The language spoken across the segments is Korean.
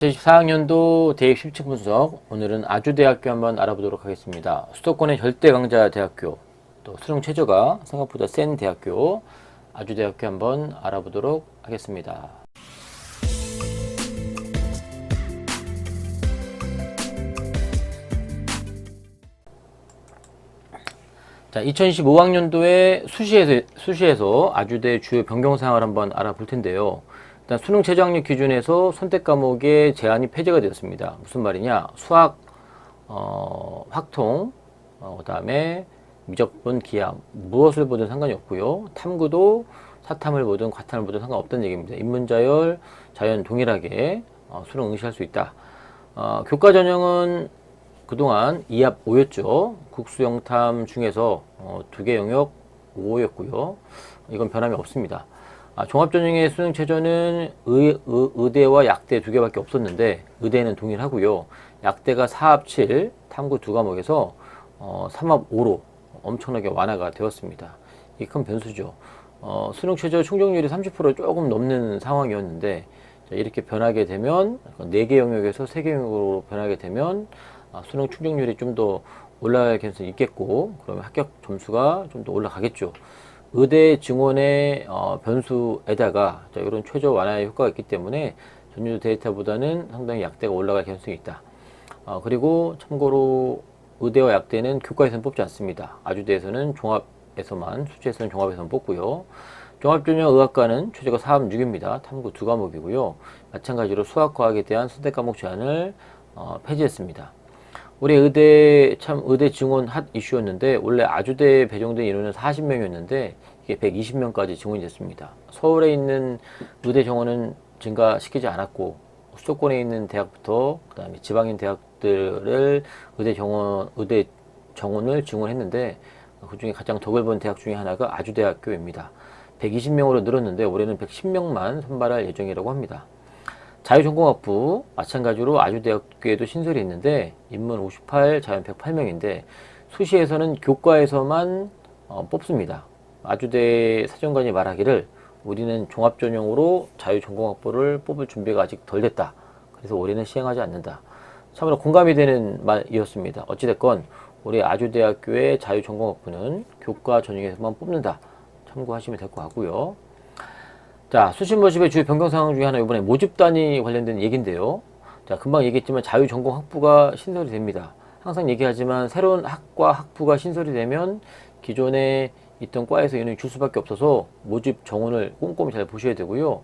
2024학년도 대입 실측 분석, 오늘은 아주대학교 한번 알아보도록 하겠습니다. 수도권의 절대 강자 대학교, 또 수능 최저가 생각보다 센 대학교, 아주대학교 한번 알아보도록 하겠습니다. 자, 2025학년도에 수시에서 아주대 주요 변경 사항을 한번 알아볼 텐데요. 일단 수능 최저 학력 기준에서 선택 과목의 제한이 폐지가 되었습니다. 무슨 말이냐? 수학, 확통, 그다음에 미적분, 기하 무엇을 보든 상관이 없고요. 탐구도 사탐을 보든 과탐을 보든 상관없다는 얘기입니다. 인문자열, 자연 동일하게 수능 응시할 수 있다. 교과 전형은 그동안 2합 5였죠. 국수영탐 중에서 두 개 영역 5였고요. 이건 변함이 없습니다. 종합전형의 수능 최저는 의대와 약대 두 개밖에 없었는데 의대는 동일하고요. 약대가 4합 7, 탐구 두 과목에서 3합 5로 엄청나게 완화가 되었습니다. 이게 큰 변수죠. 수능 최저 충족률이 30% 조금 넘는 상황이었는데 이렇게 변하게 되면 4개 영역에서 3개 영역으로 변하게 되면 수능 충족률이 좀 더 올라갈 가능성이 있겠고, 그러면 합격 점수가 좀 더 올라가겠죠. 의대 증원의 변수에다가 이런 최저 완화의 효과가 있기 때문에 전년 데이터보다는 상당히 약대가 올라갈 가능성이 있다. 그리고 참고로 의대와 약대는 교과에서는 뽑지 않습니다. 아주대에서는 종합에서만, 수시에서는 종합에서만 뽑고요. 종합전형 의학과는 최저가 4합 6입니다. 탐구 두 과목이고요. 마찬가지로 수학과학에 대한 선택 과목 제한을 폐지했습니다. 우리 의대 증원 핫 이슈였는데 원래 아주대에 배정된 인원은 40명이었는데 이게 120명까지 증원이 됐습니다. 서울에 있는 의대 정원은 증가시키지 않았고 수도권에 있는 대학부터 그다음에 지방인 대학들을 의대 정원을 증원했는데 그중에 가장 덕을 본 대학 중에 하나가 아주대학교입니다. 120명으로 늘었는데 올해는 110명만 선발할 예정이라고 합니다. 자유전공학부 마찬가지로 아주대학교에도 신설이 있는데 인문 58, 자연 108명인데 수시에서는 교과에서만 뽑습니다. 아주대 사정관이 말하기를 우리는 종합전형으로 자유전공학부를 뽑을 준비가 아직 덜 됐다. 그래서 올해는 시행하지 않는다. 참으로 공감이 되는 말이었습니다. 어찌됐건 우리 아주대학교의 자유전공학부는 교과 전형에서만 뽑는다. 참고하시면 될 것 같고요. 자, 수시모집의 주요 변경 사항 중에 하나 이번에 모집 단위 관련된 얘기인데요. 자, 금방 얘기했지만 자유전공 학부가 신설이 됩니다. 항상 얘기하지만 새로운 학과 학부가 신설이 되면 기존에 있던 과에서 인원이 줄 수밖에 없어서 모집 정원을 꼼꼼히 잘 보셔야 되고요.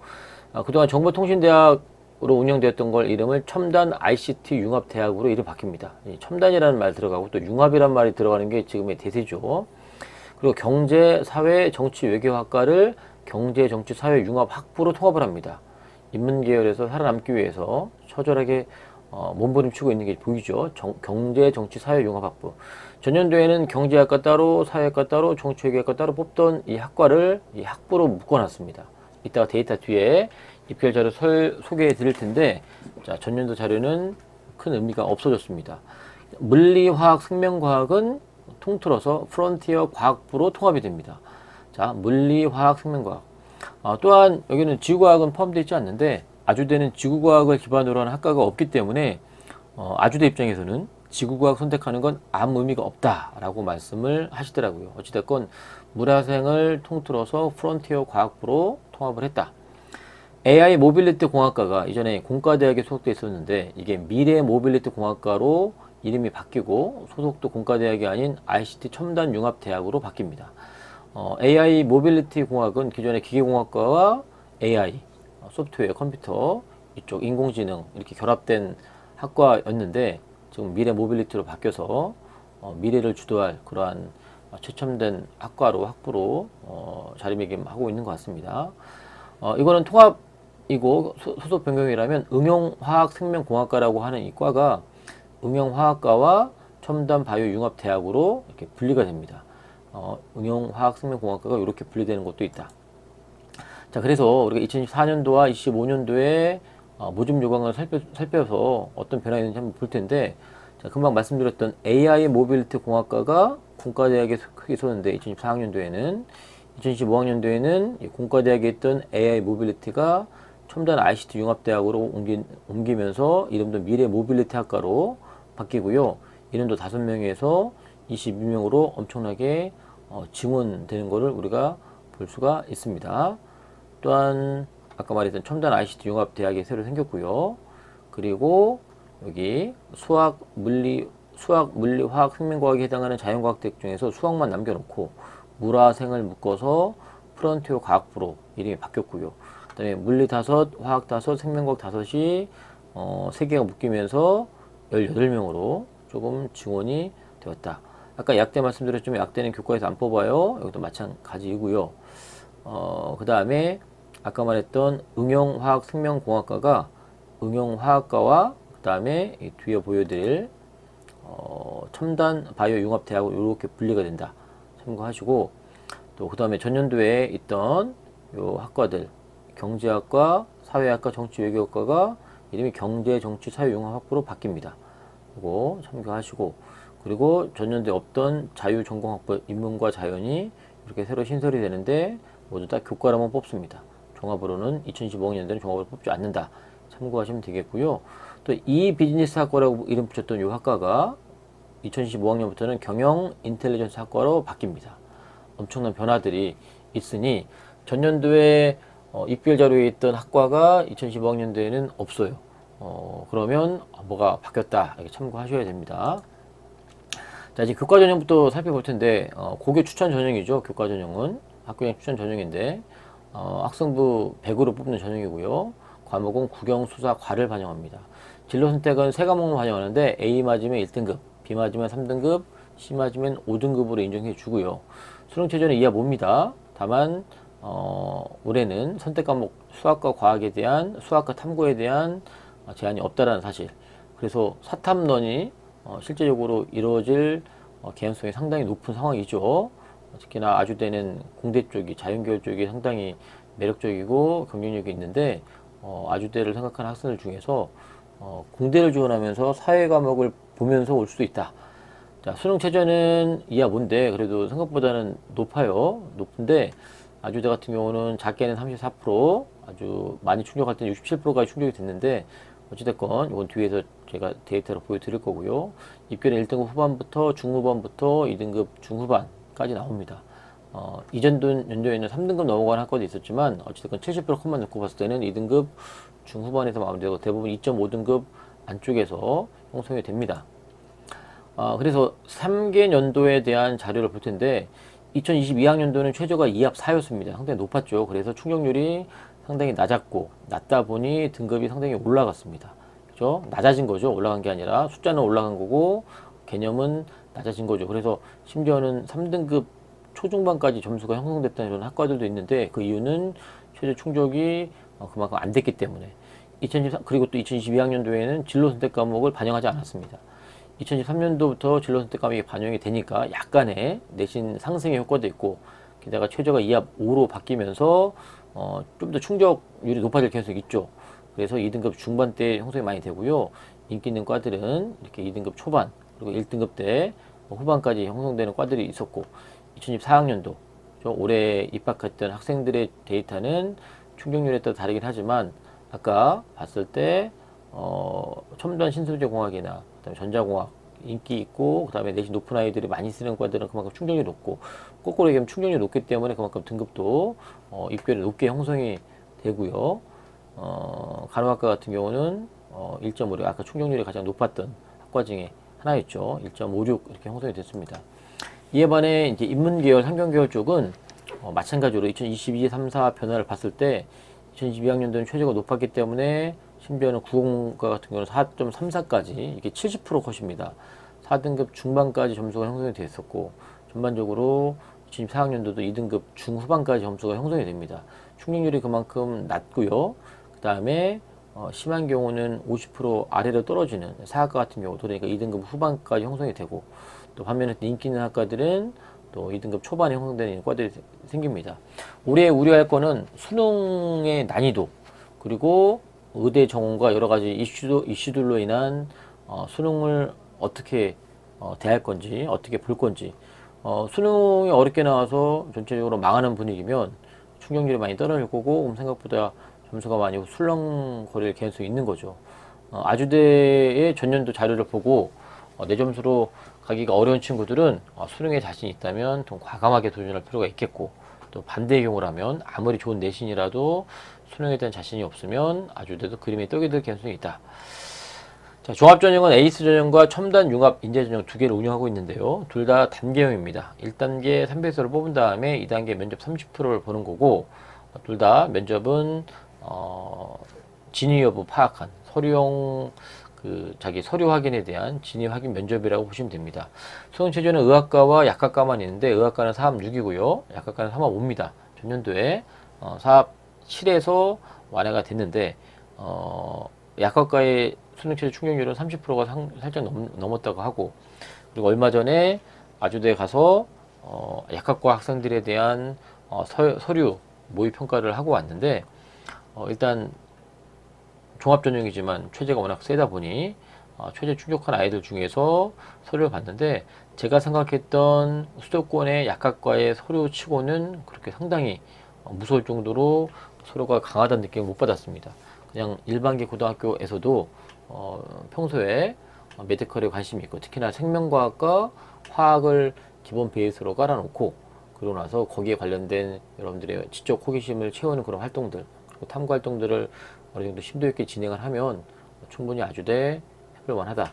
그동안 정보통신대학으로 운영되었던 걸 이름을 첨단 ICT 융합대학으로 이름 바뀝니다. 첨단이라는 말 들어가고 또 융합이라는 말이 들어가는 게 지금의 대세죠. 그리고 경제, 사회, 정치, 외교학과를 경제, 정치, 사회, 융합 학부로 통합을 합니다. 인문계열에서 살아남기 위해서 처절하게 몸부림치고 있는 게 보이죠. 경제, 정치, 사회, 융합 학부. 전년도에는 경제학과 따로, 사회학과 따로, 정치외교학과 따로 뽑던 이 학과를 이 학부로 묶어놨습니다. 이따가 데이터 뒤에 입결 자료 소개해 드릴 텐데, 자, 전년도 자료는 큰 의미가 없어졌습니다. 물리, 화학, 생명과학은 통틀어서 프론티어 과학부로 통합이 됩니다. 자, 물리, 화학, 생명과학. 또한 여기는 지구과학은 포함되어 있지 않는데 아주대는 지구과학을 기반으로 하는 학과가 없기 때문에 아주대 입장에서는 지구과학 선택하는 건 아무 의미가 없다라고 말씀을 하시더라고요. 어찌됐건 물화생을 통틀어서 프론티어 과학부로 통합을 했다. AI 모빌리티 공학과가 이전에 공과대학에 소속되어 있었는데 이게 미래 모빌리티 공학과로 이름이 바뀌고 소속도 공과대학이 아닌 ICT 첨단 융합대학으로 바뀝니다. AI 모빌리티 공학은 기존의 기계공학과와 AI, 소프트웨어, 컴퓨터, 이쪽 인공지능 이렇게 결합된 학과였는데 지금 미래 모빌리티로 바뀌어서 미래를 주도할 그러한 최첨단 학부로 자리매김하고 있는 것 같습니다. 이거는 통합이고 소속 변경이라면 응용화학생명공학과라고 하는 이 과가 응용화학과와 첨단 바이오 융합대학으로 이렇게 분리가 됩니다. 응용화학생명공학과가 이렇게 분리되는 것도 있다. 자, 그래서 우리가 2024년도와 25년도에 모집 요강을 살펴서 어떤 변화가 있는지 한번 볼 텐데, 자, 금방 말씀드렸던 AI 모빌리티 공학과가 공과대학에 크게 쏘는데 2024학년도에는 2025학년도에는 공과대학에 있던 AI 모빌리티가 첨단 ICT 융합대학으로 옮기면서 이름도 미래 모빌리티 학과로 바뀌고요. 이름도 5명에서 22명으로 엄청나게 증원되는 것을 우리가 볼 수가 있습니다. 또한 아까 말했던 첨단 ICT 융합대학이 새로 생겼고요. 그리고 여기 수학, 물리, 화학, 생명과학에 해당하는 자연과학대 중에서 수학만 남겨놓고 물화생을 묶어서 프론티어 과학부로 이름이 바뀌었고요. 그 다음에 물리 5, 화학 5, 생명과학 5이 3개가 묶이면서 18명으로 조금 증원이 되었다. 아까 약대 말씀드렸지만 약대는 교과에서 안 뽑아요. 여기도 마찬가지이고요. 그 다음에 아까 말했던 응용화학 생명공학과가 응용화학과와 그 다음에 뒤에 보여드릴 첨단 바이오 융합대학으로 이렇게 분리가 된다. 참고하시고 또 그 다음에 전년도에 있던 요 학과들 경제학과, 사회학과, 정치외교학과가 이름이 경제정치사회융합학부로 바뀝니다. 이거 참고하시고 그리고 전년도에 없던 자유전공학부 인문과 자연이 이렇게 새로 신설이 되는데 모두 다 교과로만 뽑습니다. 종합으로는 2015학년도에는 종합으로 뽑지 않는다. 참고하시면 되겠고요. 또 이 비즈니스 학과라고 이름 붙였던 이 학과가 2015학년부터는 경영 인텔리전스 학과로 바뀝니다. 엄청난 변화들이 있으니 전년도에 입결 자료에 있던 학과가 2015학년도에는 없어요. 그러면 뭐가 바뀌었다 이렇게 참고하셔야 됩니다. 자, 이제 교과 전형부터 살펴볼 텐데 고교 추천 전형이죠. 교과 전형은 학교장 추천 전형인데 학생부 100으로 뽑는 전형이고요. 과목은 국영, 수사, 과를 반영합니다. 진로 선택은 3과목만 반영하는데 A 맞으면 1등급, B 맞으면 3등급, C 맞으면 5등급으로 인정해 주고요. 수능 최저는 이하 봅니다. 다만 올해는 선택 과목 수학과 과학에 대한 수학과 탐구에 대한 제한이 없다라는 사실. 그래서 사탐론이 실제적으로 이루어질 개연성이 상당히 높은 상황이죠. 특히나 아주대는 공대 쪽이 자연계열 쪽이 상당히 매력적이고 경쟁력이 있는데 아주대를 생각하는 학생들 중에서 공대를 지원하면서 사회 과목을 보면서 올 수도 있다. 자, 수능 최저는 이하 뭔데 그래도 생각보다는 높아요. 높은데 아주대 같은 경우는 작게는 34%, 아주 많이 충족할 때는 67%까지 충족이 됐는데 어찌됐건 이건 뒤에서 제가 데이터로 보여드릴 거고요. 입결은 1등급 후반부터 중후반부터 2등급 중후반까지 나옵니다. 이전 연도에는 3등급 넘어가는 학과도 있었지만 어찌됐건 70% 컷만 놓고 봤을 때는 2등급 중후반에서 마무리되고 대부분 2.5등급 안쪽에서 형성이 됩니다. 그래서 3개 연도에 대한 자료를 볼 텐데 2022학년도는 최저가 2합 4였습니다. 상당히 높았죠. 그래서 충족률이 상당히 낮다 보니 등급이 상당히 올라갔습니다. 그죠? 낮아진 거죠. 올라간 게 아니라 숫자는 올라간 거고 개념은 낮아진 거죠. 그래서 심지어는 3등급 초중반까지 점수가 형성됐다는 이런 학과들도 있는데 그 이유는 최저 충족이 그만큼 안 됐기 때문에 그리고 또 2022학년도에는 진로 선택 과목을 반영하지 않았습니다. 2013년도부터 진로 선택 과목이 반영이 되니까 약간의 내신 상승의 효과도 있고 게다가 최저가 2합 5로 바뀌면서 좀 더 충족률이 높아질 가능성이 있죠. 그래서 2등급 중반대 형성이 많이 되고요. 인기 있는 과들은 이렇게 2등급 초반 그리고 1등급 때 후반까지 형성되는 과들이 있었고 2024학년도 올해 입학했던 학생들의 데이터는 충족률에 따라 다르긴 하지만 아까 봤을 때 첨단 신소재 공학이나 그다음에 전자공학 인기 있고 그다음에 내신 높은 아이들이 많이 쓰는 과들은 그만큼 충족률이 높고 거꾸로 얘기하면 충족률이 높기 때문에 그만큼 등급도 입결이 높게 형성이 되고요. 간호학과 같은 경우는 1.56 아까 충족률이 가장 높았던 학과 중에 하나였죠. 1.56 이렇게 형성이 됐습니다. 이에 반해 이제 인문계열, 상경계열 쪽은 마찬가지로 2022, 3, 4 변화를 봤을 때 2022학년도는 최저가 높았기 때문에 심지어는 국어과 같은 경우는 4.34까지 이게 70% 컷입니다. 4등급 중반까지 점수가 형성이 됐었고 전반적으로 2024학년도도 2등급 중후반까지 점수가 형성이 됩니다. 충족률이 그만큼 낮고요. 그 다음에 심한 경우는 50% 아래로 떨어지는 사학과 같은 경우도 그러니까 2등급 후반까지 형성이 되고 또 반면에 인기 있는 학과들은 또 2등급 초반에 형성되는 과들이 생깁니다. 올해 우려할 거는 수능의 난이도 그리고 의대 정원과 여러 가지 이슈들로 인한 수능을 어떻게 대할 건지 어떻게 볼 건지 수능이 어렵게 나와서 전체적으로 망하는 분위기면 충격률이 많이 떨어질 거고 생각보다 점수가 많이 술렁거릴 가능성이 있는 거죠. 아주대의 전년도 자료를 보고 내 점수로 가기가 어려운 친구들은 수능에 자신이 있다면 좀 과감하게 도전할 필요가 있겠고, 또 반대의 경우라면 아무리 좋은 내신이라도 수능에 대한 자신이 없으면 아주대도 그림에 떡이 들 가능성이 있다. 자, 종합전형은 에이스 전형과 첨단 융합 인재 전형 두 개를 운영하고 있는데요. 둘 다 단계형입니다. 1단계 300서를 뽑은 다음에 2단계 면접 30%를 보는 거고, 둘 다 면접은 진위 여부 파악한 서류용 자기 서류 확인에 대한 진위 확인 면접이라고 보시면 됩니다. 수능 체제는 의학과와 약학과만 있는데 의학과는 4합 6이고요. 약학과는 3합 5입니다. 전년도에 4합 7에서 완화가 됐는데 약학과의 수능 체제 충족률은 30%가 살짝 넘었다고 하고, 그리고 얼마 전에 아주대에 가서 약학과 학생들에 대한 서류 모의 평가를 하고 왔는데 일단 종합전형이지만 최저가 워낙 세다 보니 최저 충족한 아이들 중에서 서류를 봤는데 제가 생각했던 수도권의 약학과의 서류 치고는 그렇게 상당히 무서울 정도로 서류가 강하다는 느낌을 못 받았습니다. 그냥 일반계 고등학교에서도 평소에 메디컬에 관심이 있고 특히나 생명과학과 화학을 기본 베이스로 깔아놓고 그러고 나서 거기에 관련된 여러분들의 지적 호기심을 채우는 그런 활동들, 그리고 탐구 활동들을 어느 정도 심도 있게 진행을 하면 충분히 아주대 해볼 만하다.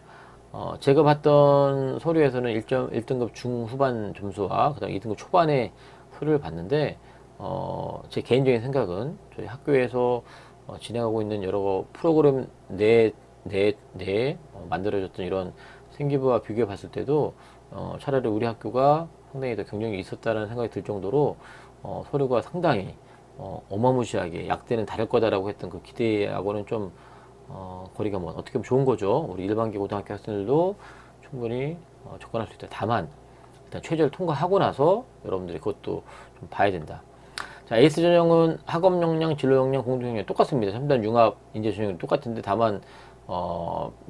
제가 봤던 서류에서는 1등급 중후반 점수와 그다음 2등급 초반의 서류를 봤는데 제 개인적인 생각은 저희 학교에서 진행하고 있는 여러 프로그램 내에 만들어졌던 이런 생기부와 비교해 봤을 때도 차라리 우리 학교가 상당히 더 경쟁이 있었다는 생각이 들 정도로 서류가 상당히 어마무시하게 약대는 다를 거다라고 했던 그 기대하고는 좀 거리가 먼, 어떻게 보면 좋은 거죠. 우리 일반계 고등학교 학생들도 충분히 접근할 수 있다. 다만 일단 최저를 통과하고 나서 여러분들이 그것도 좀 봐야 된다. 자, 에이스 전형은 학업 역량, 진로 역량, 공동 역량 똑같습니다. 첨단 융합 인재 전형이 똑같은데 다만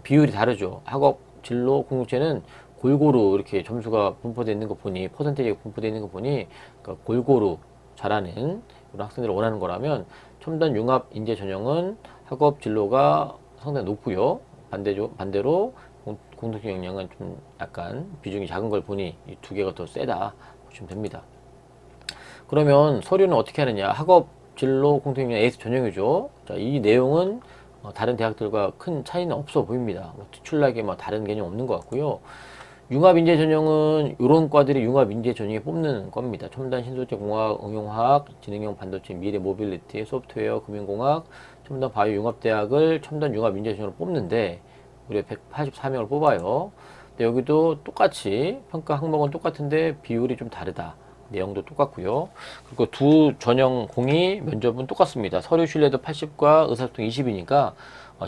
비율이 다르죠. 학업, 진로, 공동체는 골고루 이렇게 점수가 분포되어 있는 거 보니, 퍼센테이지가 분포되어 있는 거 보니, 그러니까 골고루 잘하는 이런 학생들을 원하는 거라면 첨단 융합 인재 전형은 학업 진로가 상당히 높고요. 반대로 공동체 역량은 좀 약간 비중이 작은 걸 보니 이 두 개가 더 세다 보시면 됩니다. 그러면 서류는 어떻게 하느냐? 학업 진로 공동 역량 에이스 전형이죠. 자, 이 내용은 다른 대학들과 큰 차이는 없어 보입니다. 특출나게 다른 개념 없는 것 같고요. 융합인재 전형은 이런 과들이 융합인재 전형에 뽑는 겁니다. 첨단 신소재 공학, 응용화학, 지능형 반도체, 미래 모빌리티, 소프트웨어, 금융공학, 첨단 바이오 융합대학을 첨단 융합인재 전형으로 뽑는데 우리가 184명을 뽑아요. 근데 여기도 똑같이 평가 항목은 똑같은데 비율이 좀 다르다. 내용도 똑같고요. 그리고 두 전형 공이 면접은 똑같습니다. 서류 신뢰도 80과 의사소통 20이니까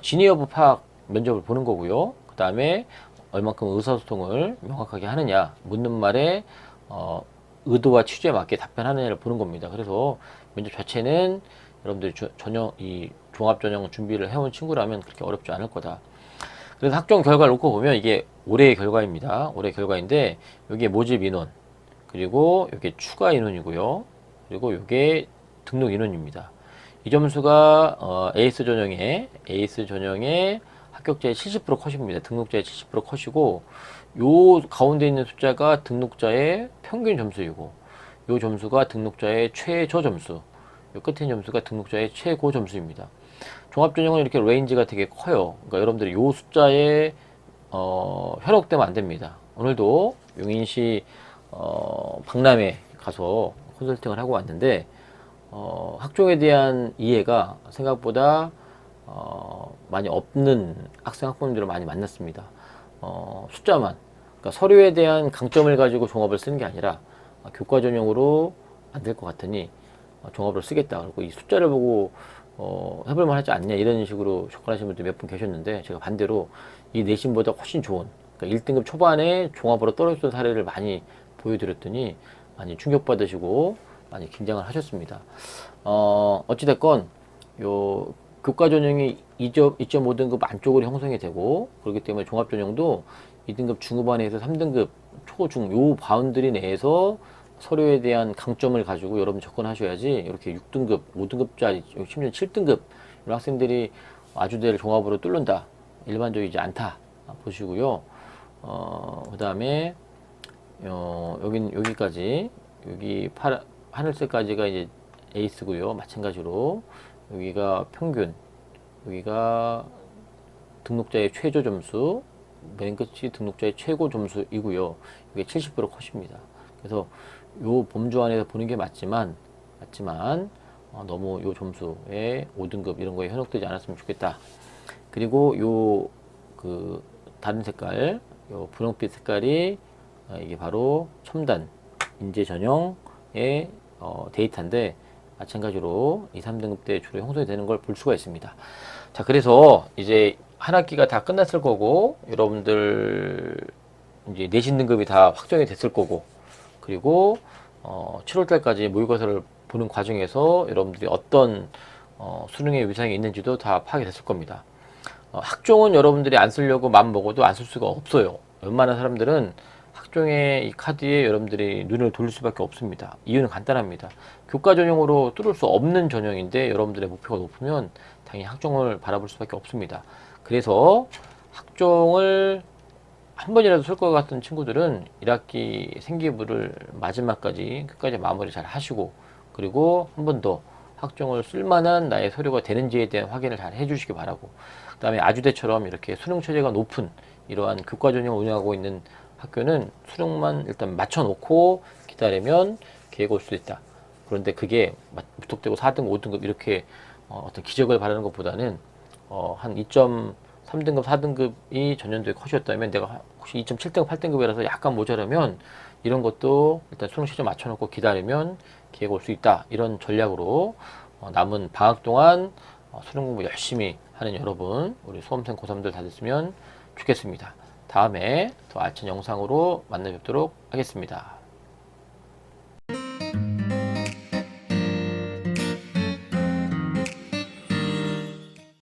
진위 여부 파악 면접을 보는 거고요. 그 다음에 얼만큼 의사소통을 명확하게 하느냐, 묻는 말에 의도와 취지에 맞게 답변하느냐를 보는 겁니다. 그래서 면접 자체는 여러분들이 이 종합전형 준비를 해온 친구라면 그렇게 어렵지 않을 거다. 그래서 학종 결과를 놓고 보면 이게 올해의 결과입니다. 올해 결과인데 여기에 모집 인원, 그리고 이게 추가 인원이고요. 그리고 이게 등록 인원입니다. 이 점수가 에이스 전형의 합격자의 70% 컷입니다. 등록자의 70% 컷이고 요 가운데 있는 숫자가 등록자의 평균 점수이고 요 점수가 등록자의 최저 점수, 요 끝에 있는 점수가 등록자의 최고 점수입니다. 종합전형은 이렇게 레인지가 되게 커요. 그러니까 여러분들이 요 숫자에 현혹되면 안 됩니다. 오늘도 용인시 박람회 가서 컨설팅을 하고 왔는데 학종에 대한 이해가 생각보다 많이 없는 학부모들을 많이 만났습니다. 숫자만, 그러니까 서류에 대한 강점을 가지고 종합을 쓰는 게 아니라 교과 전형으로 안 될 것 같으니 종합을 쓰겠다. 그리고 이 숫자를 보고 해볼만 하지 않냐 이런 식으로 접근하시는 분들 몇 분 계셨는데 제가 반대로 이 내신보다 훨씬 좋은, 그러니까 1등급 초반에 종합으로 떨어졌던 사례를 많이 보여드렸더니 많이 충격받으시고 많이 긴장을 하셨습니다. 어찌됐건 요 교과 전형이 2.5등급 안쪽으로 형성이 되고 그렇기 때문에 종합 전형도 2등급 중후반에서 3등급 초중 요 바운드리 내에서 서류에 대한 강점을 가지고 여러분 접근하셔야지 이렇게 6등급, 5등급짜리, 심지어 7등급 이런 학생들이 아주대를 종합으로 뚫는다. 일반적이지 않다. 보시고요. 그 다음에 여기까지 여기 하늘색까지가 이제 에이스고요. 마찬가지로 여기가 평균, 여기가 등록자의 최저 점수, 맨 끝이 등록자의 최고 점수이고요. 이게 70% 컷입니다. 그래서 요 범주 안에서 보는 게 맞지만 너무 요 점수에 5등급 이런 거에 현혹되지 않았으면 좋겠다. 그리고 요 그 다른 색깔, 요 분홍빛 색깔이 이게 바로 첨단 인재 전형의 데이터인데 마찬가지로 2, 3등급 때 주로 형성이 되는 걸 볼 수가 있습니다. 자, 그래서 이제 한 학기가 다 끝났을 거고 여러분들 이제 내신 등급이 다 확정이 됐을 거고 그리고 7월 달까지 모의고사를 보는 과정에서 여러분들이 어떤 수능의 위상이 있는지도 다 파악이 됐을 겁니다. 학종은 여러분들이 안 쓰려고 마음 먹어도 안 쓸 수가 없어요. 웬만한 사람들은 학종의 이 카드에 여러분들이 눈을 돌릴 수밖에 없습니다. 이유는 간단합니다. 교과 전형으로 뚫을 수 없는 전형인데 여러분들의 목표가 높으면 당연히 학종을 바라볼 수밖에 없습니다. 그래서 학종을 한 번이라도 쓸 것 같은 친구들은 1학기 생기부를 마지막까지 끝까지 마무리 잘 하시고 그리고 한 번 더 학종을 쓸만한 나의 서류가 되는지에 대한 확인을 잘 해주시기 바라고 그 다음에 아주대처럼 이렇게 수능 체제가 높은 이러한 교과 전형을 운영하고 있는 학교는 수능만 일단 맞춰놓고 기다리면 계획 올 수도 있다. 그런데 그게 무턱대고 4등급, 5등급 이렇게 어떤 기적을 바라는 것보다는 한 2.3등급, 4등급이 전년도에 컷이었다면 내가 혹시 2.7등급, 8등급이라서 약간 모자라면 이런 것도 일단 수능 시점 맞춰놓고 기다리면 기회가 올 수 있다. 이런 전략으로 남은 방학 동안 수능 공부 열심히 하는 여러분, 우리 수험생 고3들 다 됐으면 좋겠습니다. 다음에 더 알찬 영상으로 만나 뵙도록 하겠습니다.